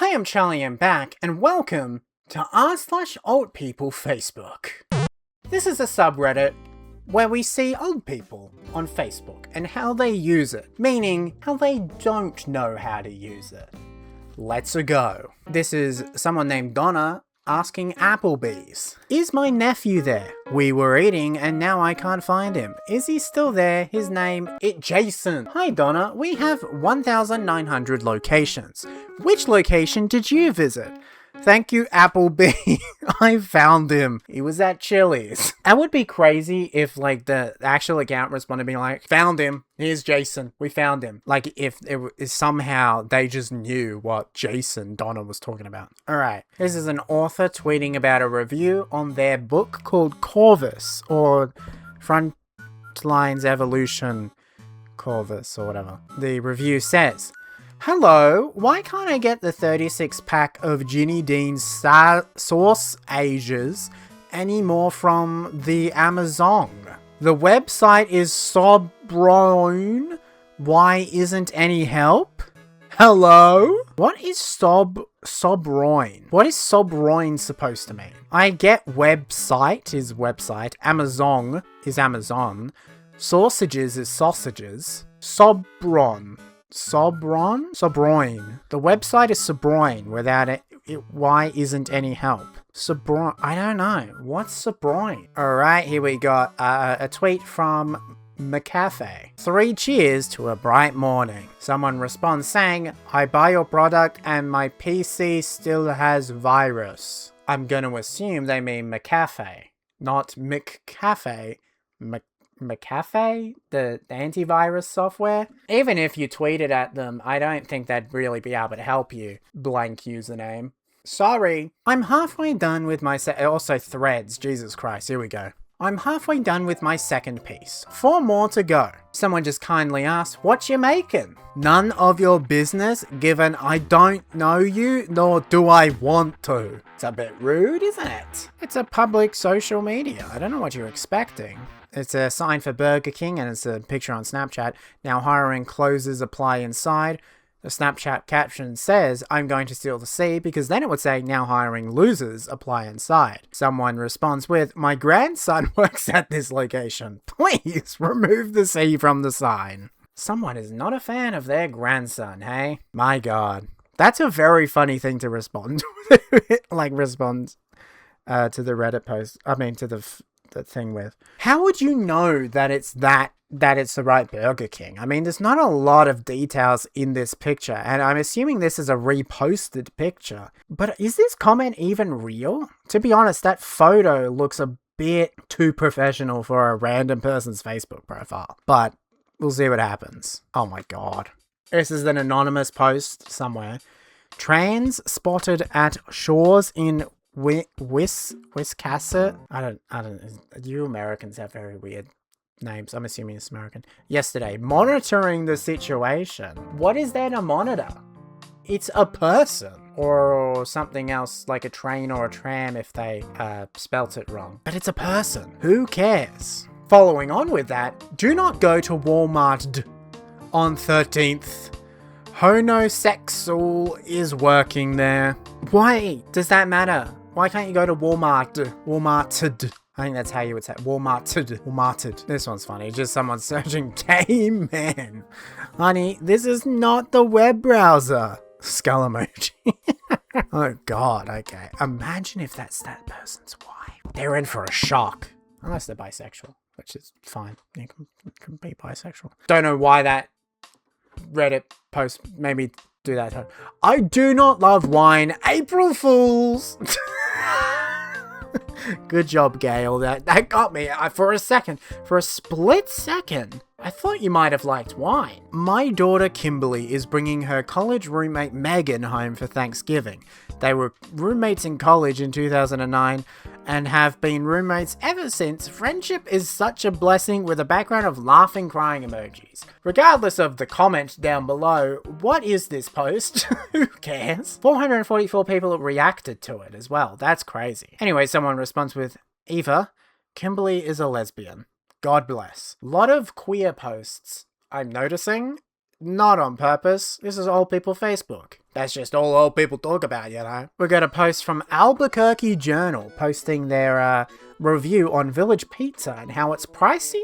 am Charlie and back, and welcome to r/old people Facebook. This is a subreddit where we see old people on Facebook and how they use it, meaning how they don't know how to use it. Let's go. This is someone named Donna asking Applebee's. Is my nephew there? We were eating and now I can't find him. Is he still there? His name is Jason. Hi Donna, we have 1,900 locations. Which location did you visit? Thank you, Applebee. I found him. He was at Chili's. That would be crazy if, like, the actual account responded being like, found him. Here's Jason. We found him. Like, if it was somehow they just knew what Jason Donna was talking about. Alright. This is an author tweeting about a review on their book called Corvus, or Frontlines Evolution Corvus, or whatever. The review says, hello, why can't I get the 36 pack of Ginny Dean's sausages anymore from the Amazon? The website is Sobroin. Why isn't any help? Hello? What is Sobroin? What is Sobroin supposed to mean? I get website is website, Amazon is Amazon, sausages is sausages, Sobroin. Sobroin. The website is Sobroin without it. Why isn't any help? Sobroin. I don't know. What's Sobroin? Alright, here we got a tweet from McCafe. 3 cheers to a bright morning. Someone responds saying, I buy your product and my PC still has virus. I'm gonna assume they mean McCafe, not McCafe. McAfee, the antivirus software. Even if you tweeted at them, I don't think they'd really be able to help you. Blank username. Sorry. I'm halfway done with my also threads. Jesus Christ, here we go. I'm halfway done with my second piece. 4 more to go. Someone just kindly asked, what you making? None of your business, given I don't know you, nor do I want to. It's a bit rude, isn't it? It's a public social media. I don't know what you're expecting. It's a sign for Burger King and it's a picture on Snapchat. Now hiring closers apply inside. The Snapchat caption says, I'm going to steal the C, because then it would say, now hiring losers apply inside. Someone responds with, my grandson works at this location. Please remove the C from the sign. Someone is not a fan of their grandson, hey? My God. That's a very funny thing to respond to. respond to the Reddit post. I mean, to the thing with. How would you know that it's that it's the right Burger King? I mean, there's not a lot of details in this picture, and I'm assuming this is a reposted picture. But is this comment even real? To be honest, that photo looks a bit too professional for a random person's Facebook profile. But we'll see what happens. Oh my God. This is an anonymous post somewhere. Trans spotted at shores in Wiscasset. I don't. You Americans have very weird names. I'm assuming it's American. Yesterday, monitoring the situation. What is there to monitor? It's a person. Or something else like a train or a tram if they spelt it wrong. But it's a person. Who cares? Following on with that, do not go to Walmart on 13th. Homosexal is working there. Why does that matter? Why can't you go to Walmart? Walmarted. I think that's how you would say it. Walmarted. This one's funny. Just someone searching gay men. Honey, this is not the web browser. Skull emoji. Oh God, okay. Imagine if that's that person's wife. They're in for a shock. Unless they're bisexual, which is fine. You can be bisexual. Don't know why that Reddit post made me do that. I do not love wine. April Fools. Good job, Gail. That got me. For a split second, I thought you might have liked wine. My daughter Kimberly is bringing her college roommate Megan home for Thanksgiving. They were roommates in college in 2009 and have been roommates ever since. Friendship is such a blessing, with a background of laughing, crying emojis. Regardless of the comment down below, what is this post? Who cares? 444 people reacted to it as well. That's crazy. Anyway, someone responds with, Eva, Kimberly is a lesbian. God bless. A lot of queer posts I'm noticing. Not on purpose. This is old people Facebook. That's just all old people talk about, you know. We got a post from Albuquerque Journal posting their review on Village Pizza and how it's pricey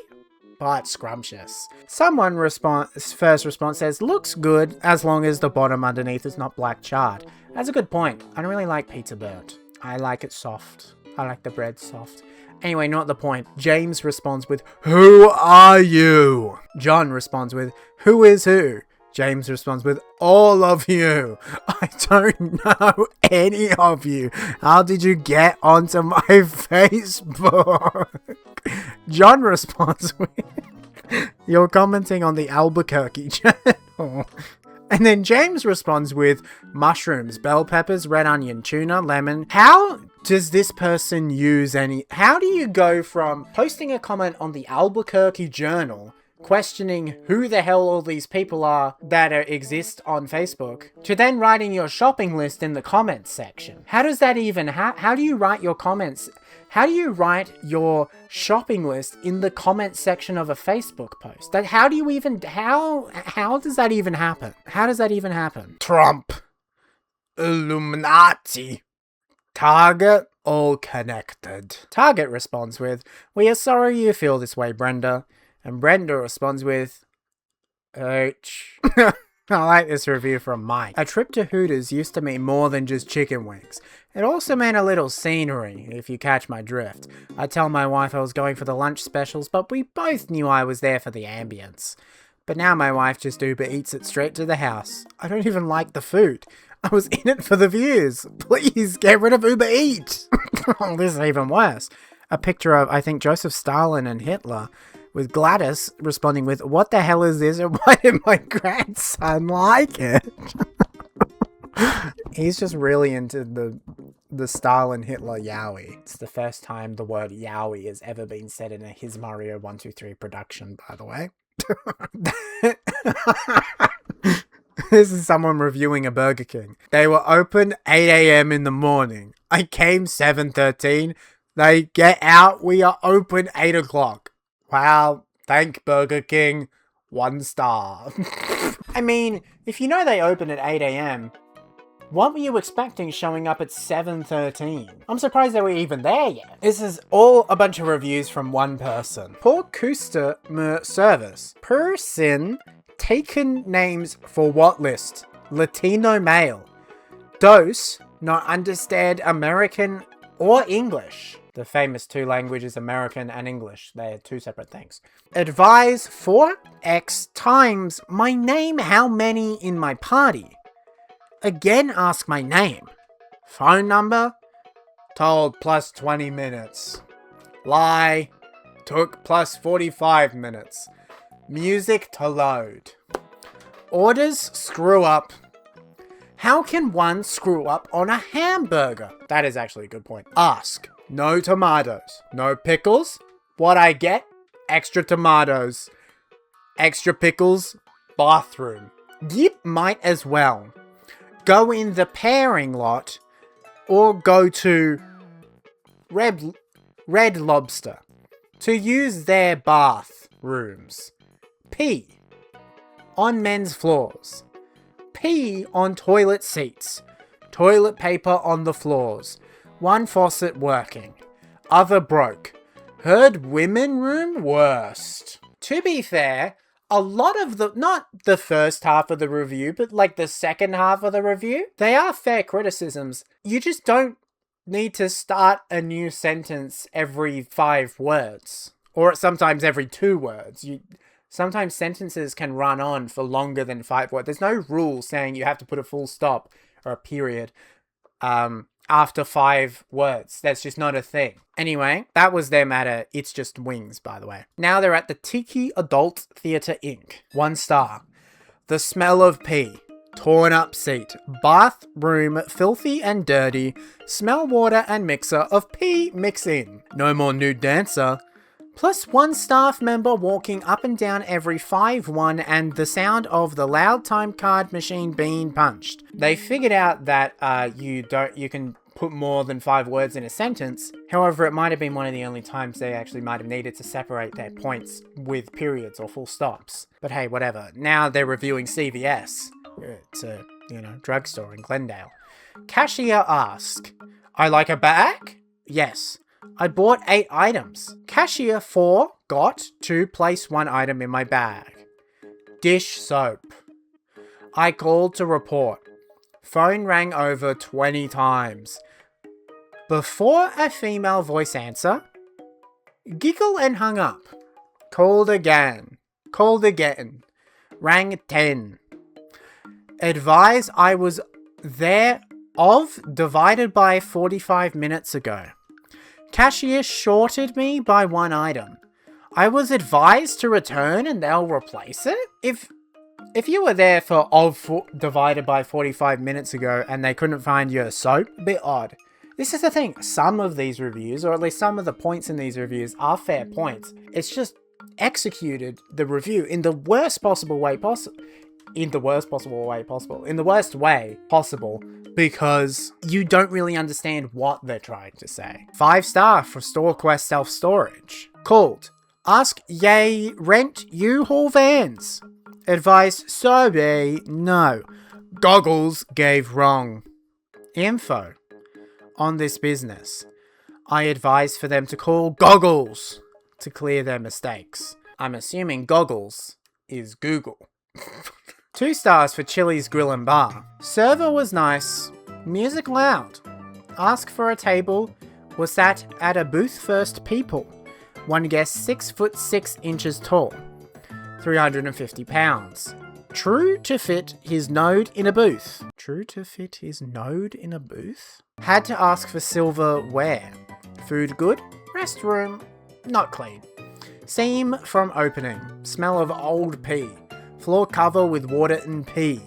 but scrumptious. Someone first response says, looks good as long as the bottom underneath is not black charred. That's a good point. I don't really like pizza burnt. I like it soft. I like the bread soft. Anyway, not the point. James responds with, who are you? John responds with, who is who? James responds with, all of you. I don't know any of you. How did you get onto my Facebook? John responds with, you're commenting on the Albuquerque channel. And then James responds with, mushrooms, bell peppers, red onion, tuna, lemon. How does this person use how do you go from posting a comment on the Albuquerque Journal questioning who the hell all these people are that exist on Facebook, to then writing your shopping list in the comments section? How does that even how do you write your comments? How do you write your shopping list in the comments section of a Facebook post? How does that even happen? How does that even happen? Trump, Illuminati, Target, all connected. Target responds with, we are sorry you feel this way, Brenda. And Brenda responds with, H. I like this review from Mike. A trip to Hooters used to mean more than just chicken wings. It also meant a little scenery, if you catch my drift. I tell my wife I was going for the lunch specials, but we both knew I was there for the ambience. But now my wife just Uber Eats it straight to the house. I don't even like the food. I was in it for the views. Please get rid of Uber Eats. Oh, this is even worse. A picture of, I think, Joseph Stalin and Hitler, with Gladys responding with, what the hell is this and why did my grandson like it? He's just really into the Stalin Hitler yowie. It's the first time the word yowie has ever been said in a His Mario 123 production, by the way. This is someone reviewing a Burger King. They were open 8 a.m. in the morning. I came 7:13. They get out. We are open 8 o'clock. Wow, thank Burger King. 1 star. I mean, if you know they open at 8 a.m., what were you expecting showing up at 7:13? I'm surprised they were even there yet. This is all a bunch of reviews from one person. Poor customer service. Person taken names for what list? Latino male. Dose, not understand American or English. The famous 2 languages, American and English. They're 2 separate things. Advise 4x times my name, how many in my party. Again, ask my name. Phone number? Told plus 20 minutes. Lie. Took plus 45 minutes. Music to load. Orders screw up. How can one screw up on a hamburger? That is actually a good point. Ask. No tomatoes. No pickles. What I get? Extra tomatoes. Extra pickles. Bathroom. Yep, might as well. Go in the pairing lot. Or go to Red Lobster. To use their bathrooms. Pee. On men's floors. Pee on toilet seats. Toilet paper on the floors. One faucet working. Other broke. Heard women room worst. To be fair, a lot of not the first half of the review, but like the second half of the review, they are fair criticisms. You just don't need to start a new sentence every 5 words. Or sometimes every 2 words. Sometimes sentences can run on for longer than 5 words. There's no rule saying you have to put a full stop or a period after 5 words. That's just not a thing. Anyway, that was their matter. It's just wings, by the way. Now they're at the Tiki Adult Theatre Inc. 1 star. The smell of pee. Torn up seat. Bathroom filthy and dirty. Smell water and mixer of pee mix in. No more nude dancer. Plus 1 staff member walking up and down every 5-1 and the sound of the loud time card machine being punched. They figured out that you can put more than 5 words in a sentence. However, it might have been one of the only times they actually might have needed to separate their points with periods or full stops. But hey, whatever. Now they're reviewing CVS. It's a drugstore in Glendale. Cashier ask, I like a bag? Yes. I bought 8 items. Cashier 4 got to place 1 item in my bag. Dish soap. I called to report. Phone rang over 20 times. Before a female voice answer, giggle and hung up. Called again. Called again. Rang 10. Advise I was there of divided by 45 minutes ago. Cashier shorted me by 1 item. I was advised to return and they'll replace it? If you were there for divided by 45 minutes ago and they couldn't find your soap, a bit odd. This is the thing, some of these reviews, or at least some of the points in these reviews, are fair points. It's just executed the review in the worst way possible, because you don't really understand what they're trying to say. 5-star for StoreQuest self-storage. Called. Ask yay rent U-Haul vans. Advice sorry, no. Goggles gave wrong. Info. On this business. I advise for them to call Goggles to clear their mistakes. I'm assuming Goggles is Google. 2 stars for Chili's Grill and Bar. Server was nice. Music loud. Ask for a table. Was sat at a booth first people. One guest 6'6" tall. 350 pounds. True to fit his node in a booth. True to fit his node in a booth? Had to ask for silverware. Food good. Restroom not clean. Seam from opening. Smell of old pee. Floor cover with water and pee.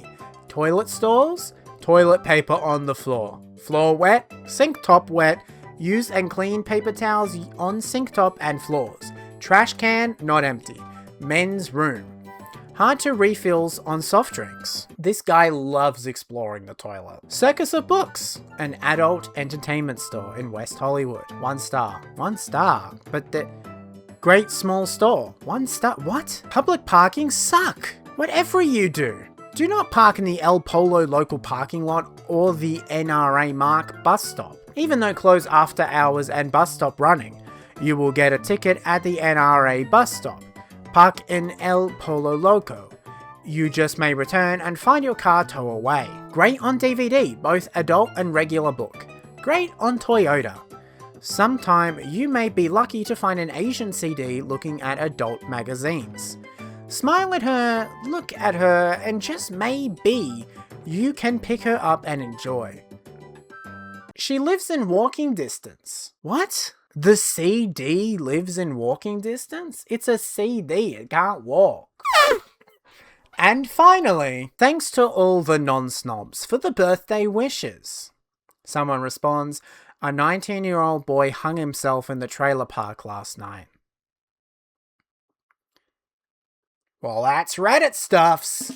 Toilet stalls. Toilet paper on the floor. Floor wet. Sink top wet. Use and clean paper towels on sink top and floors. Trash can not empty. Men's room. Hard to refills on soft drinks. This guy loves exploring the toilet. Circus of Books. An adult entertainment store in West Hollywood. 1 star. 1 star. But the great small store. 1 star. What? Public parking suck. Whatever you do. Do not park in the El Polo local parking lot or the NRA Mark bus stop. Even though closed after hours and bus stop running, you will get a ticket at the NRA bus stop. Park in El Polo Loco. You just may return and find your car tow away. Great on DVD, both adult and regular book. Great on Toyota. Sometime you may be lucky to find an Asian CD looking at adult magazines. Smile at her, look at her, and just maybe you can pick her up and enjoy. She lives in walking distance. What? The CD lives in walking distance? It's a CD, it can't walk. And finally, thanks to all the non-snobs for the birthday wishes. Someone responds, a 19-year-old boy hung himself in the trailer park last night. Well, that's Reddit stuffs.